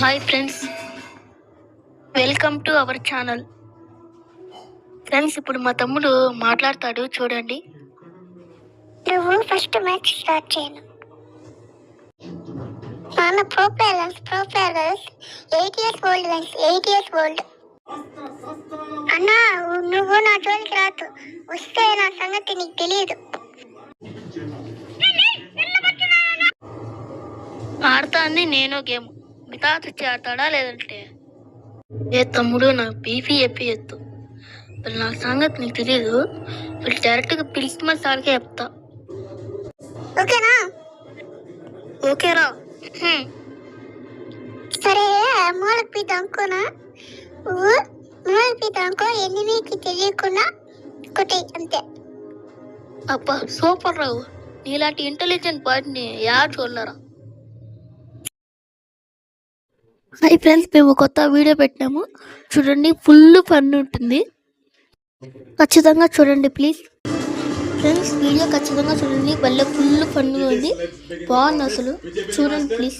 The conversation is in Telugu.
Hi friends, welcome to our channel. Friends, ఇప్పుడు మా తమ్ముడు మాట్లాడతాడు, చూడండి. నువ్వు ఫస్ట్ మ్యాచ్ స్టార్ట్ చేయను. నాన్న pro players 8 years old guys, 8 years old. అన్నా నువ్వు నా జోలికి రాదు, వస్తే నా సంగతి నీకు తెలియదు. ఆడతాంది నేను గేమ్, మీ తాత వచ్చి ఆడతాడా లేదంటే ఏ తమ్ముడు నాకు బీపీ ఎత్తు. వీళ్ళు నా సంగతి నీకు తెలియదు. వీళ్ళు డైరెక్ట్గా పిలిచి సార్కే చెప్తా. ఓకేనా? ఓకేరా. సరే, మూలకి పీత అనుకోనా, మూలకి పీత అనుకో, ఎనిమిదికి తెలియకుండా కొట్టే అంతే. అబ్బా సూపర్ రావు, నీలాంటి ఇంటెలిజెంట్ బాడీని యాడ్ చూడలేరా. హాయ్ ఫ్రెండ్స్, మేము కొత్త వీడియో పెట్టినాము, చూడండి. ఫుల్ ఫన్ ఉంటుంది, ఖచ్చితంగా చూడండి ప్లీజ్. ఫ్రెండ్స్, వీడియో ఖచ్చితంగా చూడండి, భలే ఫుల్ ఫన్ ఉంది, బాగుంది అసలు, చూడండి ప్లీజ్.